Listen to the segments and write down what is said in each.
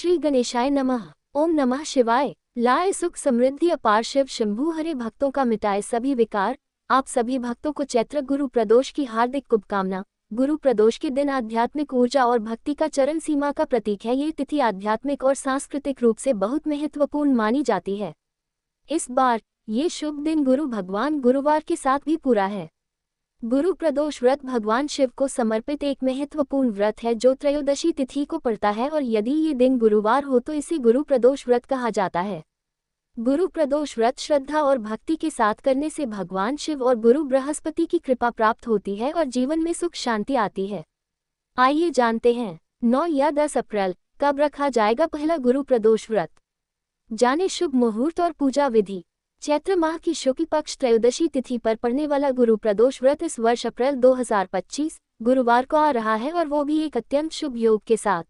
श्री गणेशाय नमः। ओम नमः शिवाय। लाए सुख समृद्धि अपार शिव शंभु हरे भक्तों का मिटाए सभी विकार। आप सभी भक्तों को चैत्र गुरु प्रदोष की हार्दिक शुभकामना। गुरु प्रदोष के दिन आध्यात्मिक ऊर्जा और भक्ति का चरण सीमा का प्रतीक है। ये तिथि आध्यात्मिक और सांस्कृतिक रूप से बहुत महत्वपूर्ण मानी जाती है। इस बार ये शुभ दिन गुरु भगवान गुरुवार के साथ भी पूरा है। गुरु प्रदोष व्रत भगवान शिव को समर्पित एक महत्वपूर्ण व्रत है जो त्रयोदशी तिथि को पड़ता है और यदि ये दिन गुरुवार हो तो इसे गुरु प्रदोष व्रत कहा जाता है। गुरु प्रदोष व्रत श्रद्धा और भक्ति के साथ करने से भगवान शिव और गुरु बृहस्पति की कृपा प्राप्त होती है और जीवन में सुख शांति आती है। आइए जानते हैं 9 या 10 अप्रैल कब रखा जाएगा पहला गुरु प्रदोष व्रत। जाने शुभ मुहूर्त और पूजा विधि। चैत्र माह की शुक्ल पक्ष त्रयोदशी तिथि पर पड़ने वाला गुरु प्रदोष व्रत इस वर्ष अप्रैल 2025 गुरुवार को आ रहा है और वो भी एक अत्यंत शुभ योग के साथ।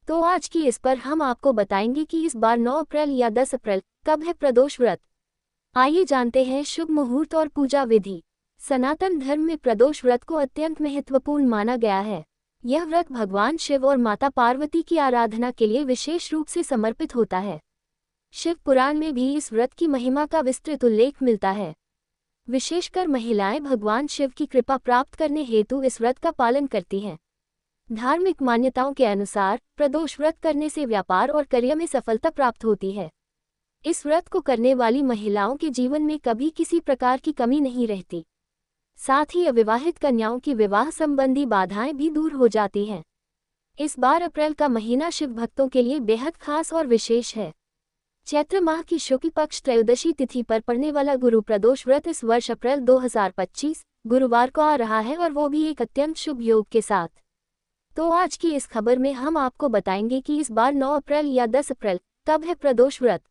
तो आज की इस पर हम आपको बताएंगे कि इस बार 9 अप्रैल या 10 अप्रैल कब है प्रदोष व्रत। आइए जानते हैं शुभ मुहूर्त और पूजा विधि। सनातन धर्म में प्रदोष व्रत को अत्यंत महत्वपूर्ण माना गया है। यह व्रत भगवान शिव और माता पार्वती की आराधना के लिए विशेष रूप से समर्पित होता है। शिव पुराण में भी इस व्रत की महिमा का विस्तृत उल्लेख मिलता है। विशेषकर महिलाएं भगवान शिव की कृपा प्राप्त करने हेतु इस व्रत का पालन करती हैं। धार्मिक मान्यताओं के अनुसार प्रदोष व्रत करने से व्यापार और करियर में सफलता प्राप्त होती है। इस व्रत को करने वाली महिलाओं के जीवन में कभी किसी प्रकार की कमी नहीं रहती। साथ ही अविवाहित कन्याओं की विवाह संबंधी बाधाएं भी दूर हो जाती हैं। इस बार अप्रैल का महीना शिव भक्तों के लिए बेहद खास और विशेष है। चैत्र माह की शुक्ल पक्ष त्रयोदशी तिथि पर पड़ने वाला गुरु प्रदोष व्रत इस वर्ष अप्रैल 2025 गुरुवार को आ रहा है और वो भी एक अत्यंत शुभ योग के साथ। तो आज की इस खबर में हम आपको बताएंगे कि इस बार 9 अप्रैल या 10 अप्रैल कब है प्रदोष व्रत।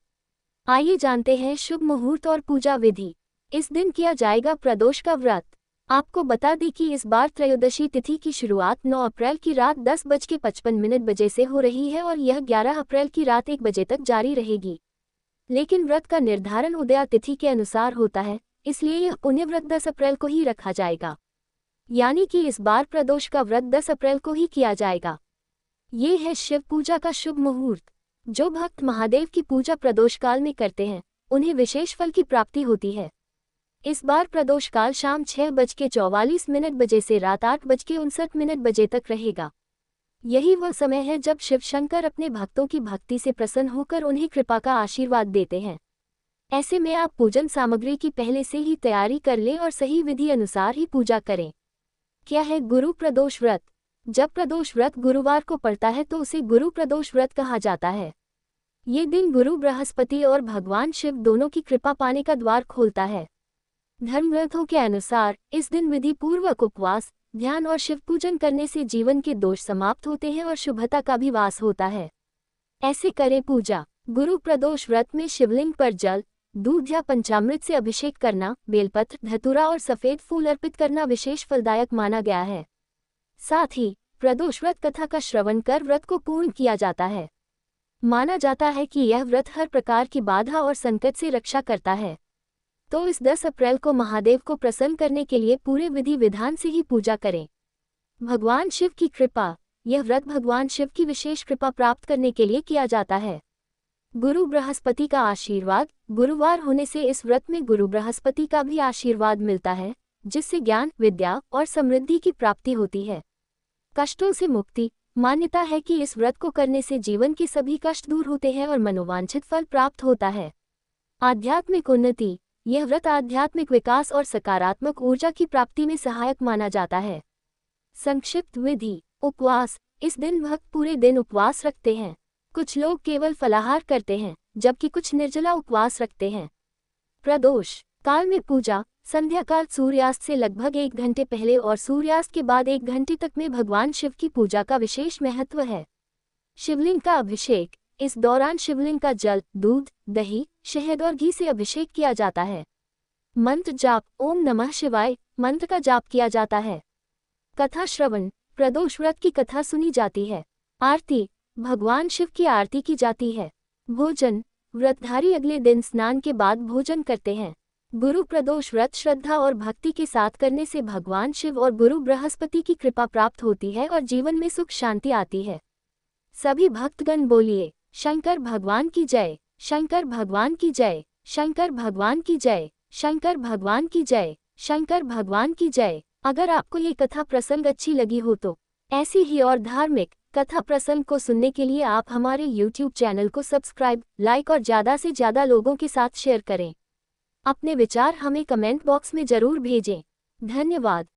आइए जानते हैं शुभ मुहूर्त और पूजा विधि। इस दिन किया जाएगा प्रदोष का व्रत। आपको बता दें कि इस बार त्रयोदशी तिथि की शुरुआत 9 अप्रैल की रात 10:55 बजे से हो रही है और यह 11 अप्रैल की रात 1 बजे तक जारी रहेगी। लेकिन व्रत का निर्धारण उदया तिथि के अनुसार होता है, इसलिए यह पुण्य व्रत 10 अप्रैल को ही रखा जाएगा। यानी कि इस बार प्रदोष का व्रत 10 अप्रैल को ही किया जाएगा। ये है शिव पूजा का शुभ मुहूर्त। जो भक्त महादेव की पूजा प्रदोष काल में करते हैं उन्हें विशेष फल की प्राप्ति होती है। इस बार प्रदोष काल शाम 6:44 बजे से रात 8:59 बजे तक रहेगा। यही वह समय है जब शिव शंकर अपने भक्तों की भक्ति से प्रसन्न होकर उन्हें कृपा का आशीर्वाद देते हैं। ऐसे में आप पूजन सामग्री की पहले से ही तैयारी कर लें और सही विधि अनुसार ही पूजा करें। क्या है गुरु प्रदोष व्रत? जब प्रदोष व्रत गुरुवार को पड़ता है तो उसे गुरु प्रदोष व्रत कहा जाता है। ये दिन गुरु बृहस्पति और भगवान शिव दोनों की कृपा पाने का द्वार खोलता है। धर्म ग्रंथों के अनुसार इस दिन विधि पूर्वक उपवास, ध्यान और शिव पूजन करने से जीवन के दोष समाप्त होते हैं और शुभता का भी वास होता है। ऐसे करें पूजा। गुरु प्रदोष व्रत में शिवलिंग पर जल, दूध या पंचामृत से अभिषेक करना, बेलपत्र, धतूरा और सफेद फूल अर्पित करना विशेष फलदायक माना गया है। साथ ही प्रदोष व्रत कथा का श्रवण कर व्रत को पूर्ण किया जाता है। माना जाता है कि यह व्रत हर प्रकार की बाधा और संकट से रक्षा करता है। तो इस 10 अप्रैल को महादेव को प्रसन्न करने के लिए पूरे विधि विधान से ही पूजा करें। भगवान शिव की कृपा। यह व्रत भगवान शिव की विशेष कृपा प्राप्त करने के लिए किया जाता है। गुरु बृहस्पति का आशीर्वाद। गुरुवार होने से इस व्रत में गुरु बृहस्पति का भी आशीर्वाद मिलता है, जिससे ज्ञान, विद्या और समृद्धि की प्राप्ति होती है। कष्टों से मुक्ति। मान्यता है कि इस व्रत को करने से जीवन के सभी कष्ट दूर होते हैं और मनोवांछित फल प्राप्त होता है। आध्यात्मिक उन्नति। यह व्रत आध्यात्मिक विकास और सकारात्मक ऊर्जा की प्राप्ति में सहायक माना जाता है। संक्षिप्त विधि। उपवास। इस दिन भक्त पूरे दिन उपवास रखते हैं। कुछ लोग केवल फलाहार करते हैं, जबकि कुछ निर्जला उपवास रखते हैं। प्रदोष काल में पूजा। संध्या काल सूर्यास्त से लगभग 1 घंटे पहले और सूर्यास्त के बाद 1 घंटे तक में भगवान शिव की पूजा का विशेष महत्व है। शिवलिंग का अभिषेक। इस दौरान शिवलिंग का जल, दूध, दही, शहद और घी से अभिषेक किया जाता है। मंत्र जाप। ओम नमः शिवाय मंत्र का जाप किया जाता है। कथा श्रवण। प्रदोष व्रत की कथा सुनी जाती है। आरती। भगवान शिव की आरती की जाती है। भोजन। व्रतधारी अगले दिन स्नान के बाद भोजन करते हैं। गुरु प्रदोष व्रत श्रद्धा और भक्ति के साथ करने से भगवान शिव और गुरु बृहस्पति की कृपा प्राप्त होती है और जीवन में सुख शांति आती है। सभी भक्तगण बोलिए शंकर भगवान की जय, शंकर भगवान की जय, शंकर भगवान की जय, शंकर भगवान की जय, शंकर भगवान की जय। अगर आपको ये कथा प्रसंग अच्छी लगी हो तो ऐसी ही और धार्मिक कथा प्रसंग को सुनने के लिए आप हमारे YouTube चैनल को सब्सक्राइब, लाइक और ज़्यादा से ज़्यादा लोगों के साथ शेयर करें। अपने विचार हमें कमेंट बॉक्स में ज़रूर भेजें। धन्यवाद।